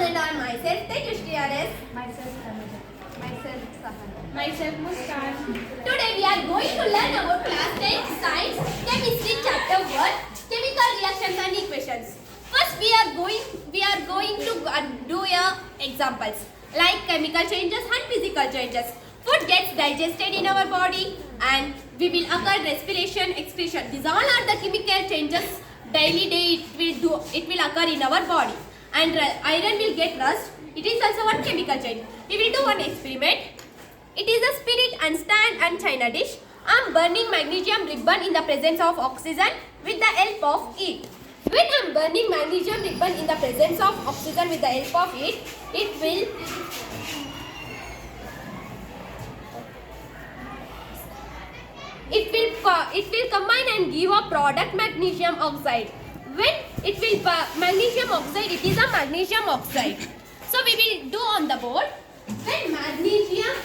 and on myself, Tejush TRS. Myself Tanuja. Myself Sahana. Myself Muskan. Today we are going to learn about class 10 science chemistry chapter 1 chemical reactions and equations. First we are going to do examples like chemical changes and physical changes. Food gets digested in our body and we will occur respiration, excretion. These all are the chemical changes daily day it will occur in our body. And iron will get rust. It is also one chemical change. We will do one experiment. It is a spirit and stand and china dish. I am burning magnesium ribbon in the presence of oxygen with the help of heat. When I am burning magnesium ribbon in the presence of oxygen with the help of heat, it will combine and give a product magnesium oxide. When it will magnesium oxide, it is a magnesium oxide. So we will do on the board. When magnesium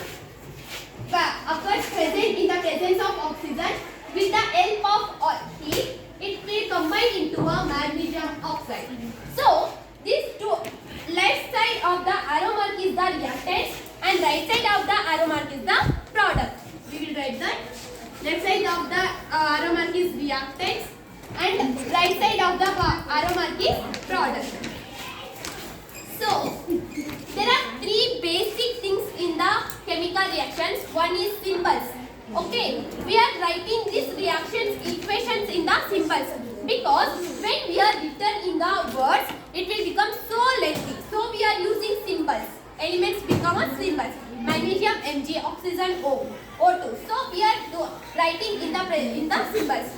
occurs present in the presence of oxygen with the help of heat, it will combine into a magnesium oxide. So these two, left side of the arrow mark is the reactant and right side of the arrow mark is the product. We will write that. Left side of the arrow mark is reactants and right side of the arrow mark is product. So there are three basic things in the chemical reactions. One is symbols. Okay, we are writing these reactions equations in the symbols because when we are written in the words, it will become so lengthy. So we are using symbols. Elements become a symbols. Magnesium Mg, oxygen O, O2. So we are writing in the symbols.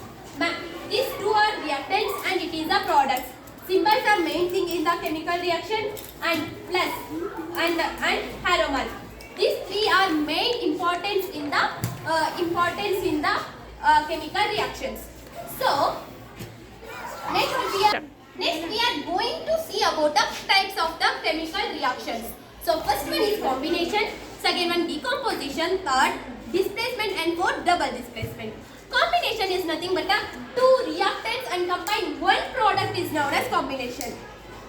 These two are reactants and it is a product. Symbols are main thing in the chemical reaction and plus and arrow mark. These three are main importance in the chemical reactions. So next we are going to see about the types of the chemical reactions. So first one is combination, second one decomposition, third displacement and fourth double displacement. Combination is nothing but two reactants and combine one product is known as combination.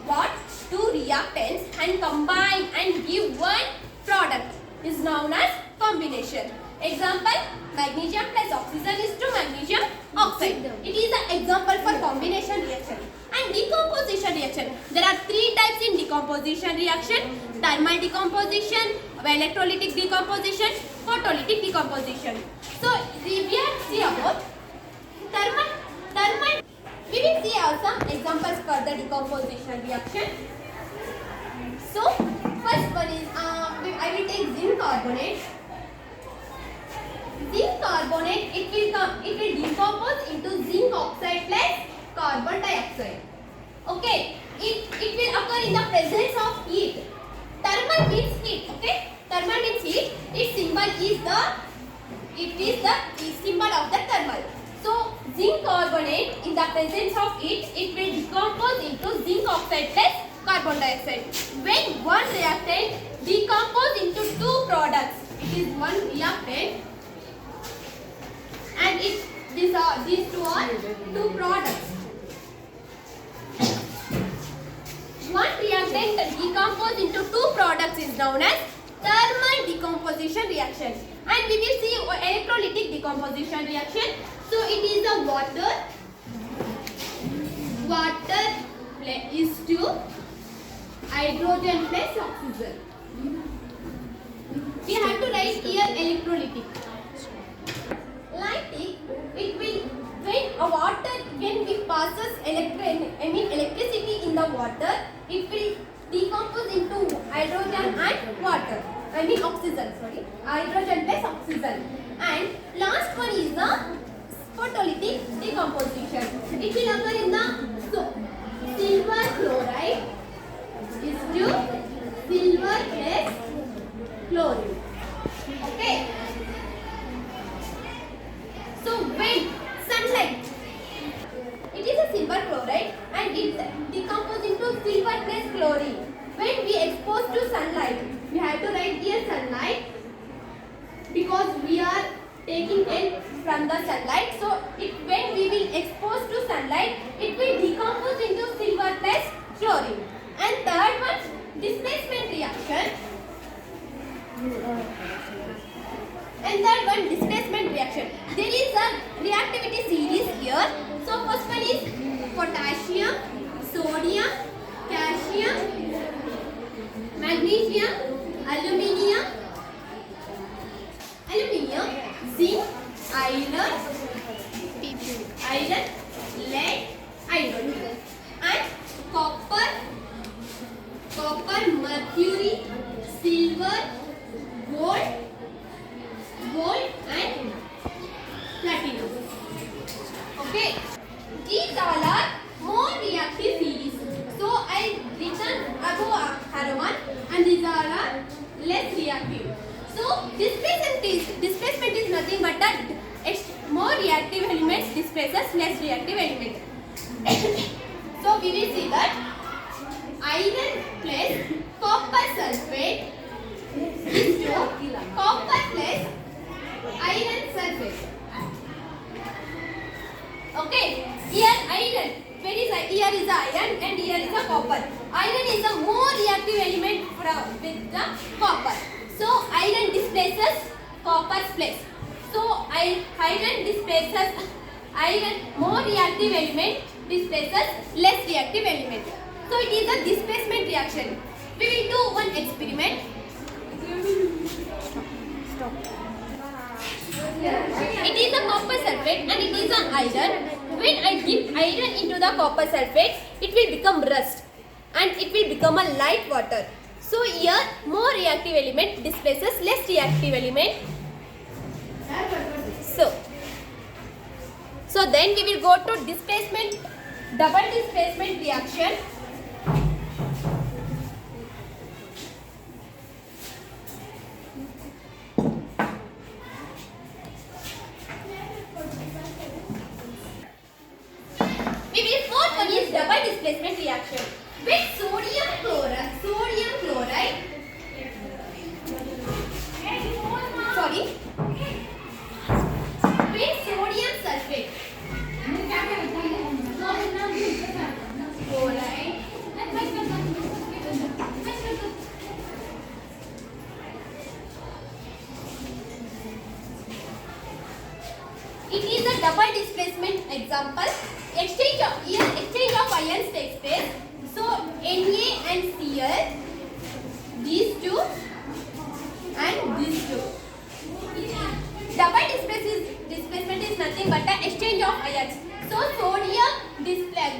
What? Two reactants and combine and give one product is known as combination. Example, magnesium plus oxygen is to magnesium oxide. It is an example for combination reaction. And decomposition reaction. There are three types in decomposition reaction. Thermal decomposition, electrolytic decomposition, photolytic decomposition. So we will see about thermal. We will see some examples for the decomposition reaction. So first one is I will take zinc carbonate. Zinc carbonate it will decompose into zinc oxide plus carbon dioxide. Okay, it will occur in the presence of heat. Thermal means heat. Okay, thermal means heat. Its symbol is the symbol of the thermal. So zinc carbonate in the presence of heat, it will decompose into zinc oxide plus carbon dioxide. When one reactant decompose into two products, it is one reactant and these two are two products. One reactant decompose into two products is known as thermal decomposition reaction. And we will see electrolytic decomposition reaction. So it is a water is to hydrogen plus oxygen. We have to write here electrolytic. Lytic, it will when we passes electricity in the water, it will decompose into hydrogen and water. Oxygen, sorry. Hydrogen plus oxygen. And last one is the photolytic decomposition. It will occur in the silver chloride is to silver plus chlorine. Okay. So when sunlight, it is a silver chloride and it decomposes into silver plus chlorine. When we expose to sunlight, we have to write here sunlight because we are taking help from the sunlight. So when we will expose to sunlight, it will decompose into silver plus chlorine. And third one, displacement reaction. And third one, displacement reaction. There is a reactivity series here. So first one is potassium, sodium, calcium, magnesium, aluminium, zinc, iron, lead, iron, and copper, mercury, silver, gold, and platinum. Okay, these all are more reactive series. So I written above arrow 1 and these all are less reactive. So displacement is nothing but that more reactive elements displaces less reactive element. So we will see that iron plus copper sulfate is to copper plus iron sulfate. Okay, here iron. Here is iron and here is a copper. Iron is a more reactive element with the copper. So iron displaces copper's place. So iron displaces more reactive element displaces less reactive element. So it is a displacement reaction. We will do one experiment. Stop. It is a copper sulfate and it is an iron. When I dip iron into the copper sulfate, it will become rust and it will become a light water. So here more reactive element displaces less reactive element. So then we will go to displacement, double displacement reaction. Fourth one is double displacement reaction. With sodium chloride, with sodium sulfate, chloride, it is a double displacement example. Exchange of ions takes place. So Na and Cl, these two and these two. Double displacement is nothing but an exchange of ions. So sodium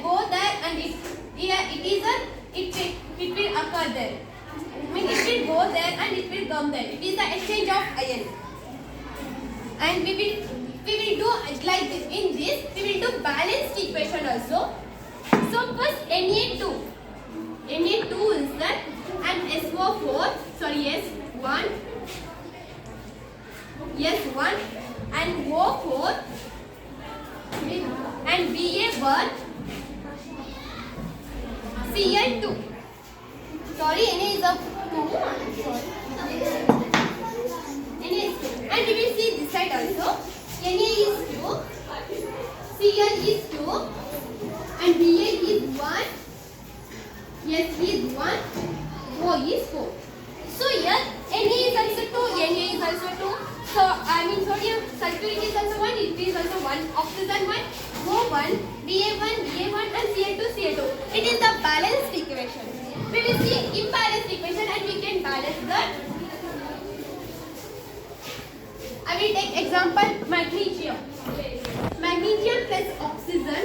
go there and it will occur there. I mean it will go there and it will come there. It is the exchange of ions. And we will do like this. In this, we will do balanced equation also. So first Na2 is that and SO4, sorry S1 and O4 and Ba1 Cl2. Sorry, Na is a 2. Na is 2. And we will see this side also. Na is 2, Cl is 2, and Ba is 1, S is 1, O is 4. So here Na is also 2, Na is also 2. So I mean sodium sulfuric is also 1, it is also 1, oxygen 1, O1, Ba1, and Cl2. It is the balanced equation. We will see imbalanced equation and we can balance that. I will take example magnesium. Magnesium plus oxygen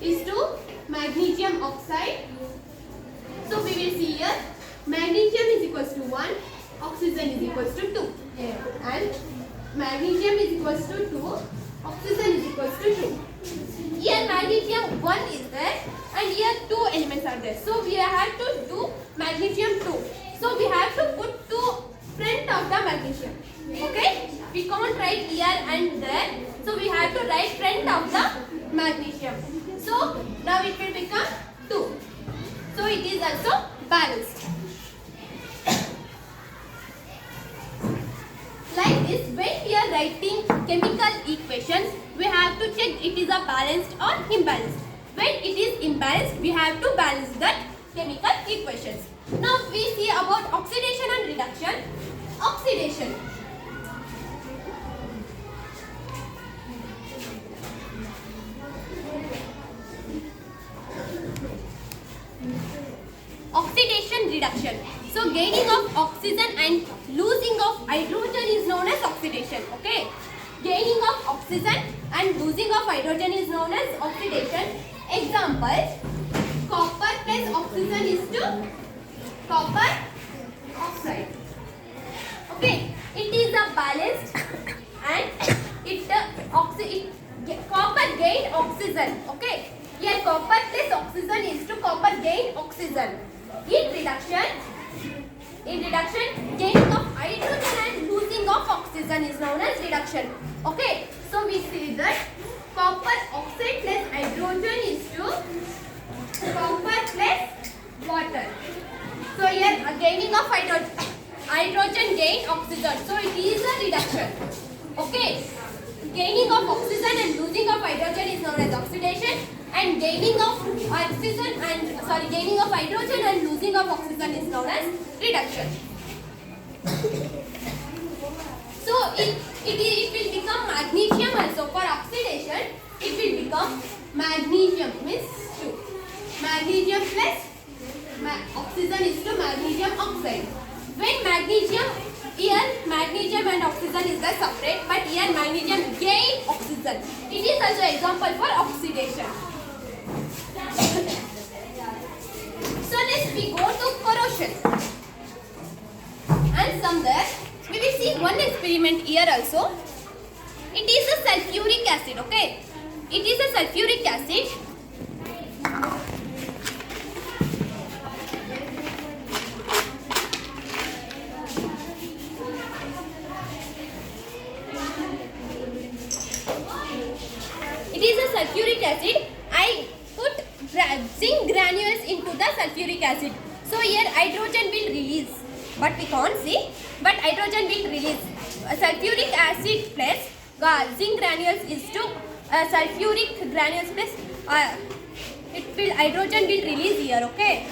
is to magnesium oxide. So we will see here magnesium is equals to 1, oxygen is equals to 2. And magnesium is equals to 2, oxygen is equals to 2. Here magnesium 1 is there and here 2 elements are there. So we have to do magnesium 2. So we have to put 2 front of the magnesium. Okay? We can't write here and there. So we have to write front of the magnesium. So now it will become 2. So it is also balanced. Like this, when we are writing chemical equations, we have to check it is a balanced or imbalanced. When it is imbalanced, we have to balance that chemical equations. Now we see about oxidation and reduction. Oxidation. Oxidation reduction. So gaining of oxygen and losing of hydrogen is known as oxidation. Okay. Gaining of oxygen and losing of hydrogen is known as oxidation. Example: copper plus oxygen is to copper oxide. Okay. It is a balanced and copper gained oxygen. Okay. Here copper plus oxygen is to copper gained oxygen. In reduction, gaining of hydrogen and losing of oxygen is known as reduction. Okay, so we see that copper oxide plus hydrogen is to copper plus water. So here gaining of hydrogen gain oxygen. So it is a reduction. Okay, gaining of oxygen and losing of hydrogen is known as oxidation. And gaining of hydrogen and losing of oxygen is known as reduction. So it will become magnesium also. For oxidation, it will become magnesium, means 2. Magnesium plus oxygen is to magnesium oxide. When magnesium and oxygen is separate, but here magnesium gain oxygen. It is also example for oxidation. So next we go to corrosion. And somewhere we will see one experiment here also. It is a sulfuric acid, okay? It is a sulfuric acid. It is a sulfuric acid. I put zinc granules into the sulfuric acid. So here hydrogen will release, but we can't see. But hydrogen will release. Sulfuric acid plus zinc granules is to sulfuric granules plus hydrogen will release here. Okay.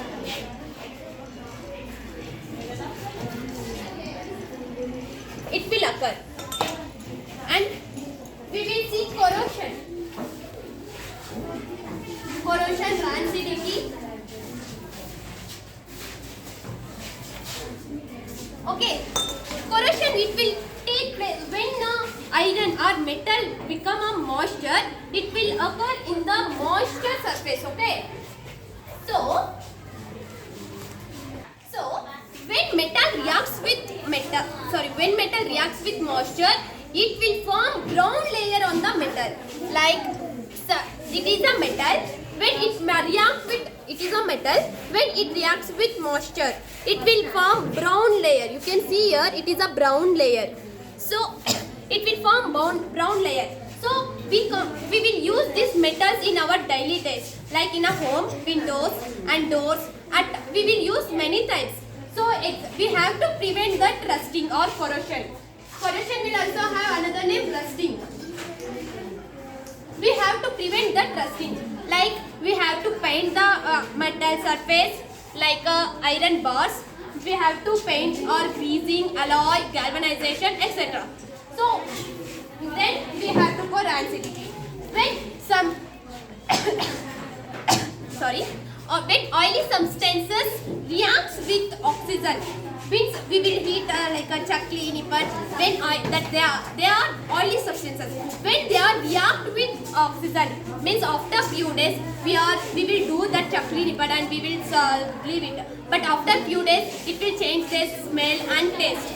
It will occur, and we will see corrosion. Corrosion, rancidity. Okay, corrosion, it will take place when iron or metal become a moisture. It will occur in the moisture surface. Okay. So when metal reacts with moisture, it will form brown layer on the metal. Like it is a metal. When it reacts with moisture, it will form brown layer. You can see here it is a brown layer. So it will form brown layer. So we will use these metals in our daily days, like in a home, windows and doors. We will use many times. So we have to prevent that rusting or corrosion. Corrosion will also have another name, rusting. We have to prevent that rusting. Like we have to paint the metal surface like iron bars. We have to paint or greasing, alloy, galvanization, etc. So then we have to go rancidity. When some when oily substances reacts with oxygen, means we will heat like a chakli nipat. When they are oily substances. When they are react with oxygen, means after few days we will do that chakli nipat and we will leave it. But after few days it will change their smell and taste.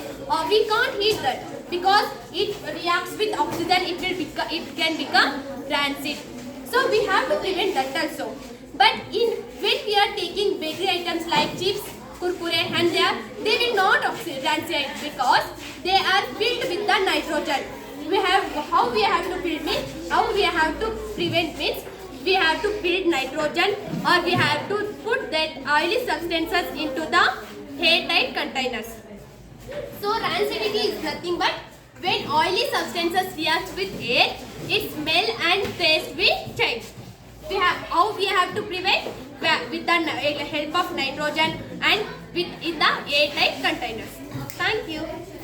We can't heat that because it reacts with oxygen. It can become rancid. So we have to prevent that also. But when we are taking bakery items like chips, kurkure, and they will not rancid because they are filled with the nitrogen. How we have to prevent means we have to build nitrogen, or we have to put that oily substances into the airtight containers. So rancidity is nothing but when oily substances react with air, its smell and taste will change. How we have to prevent with the help of nitrogen and in the airtight containers. Thank you.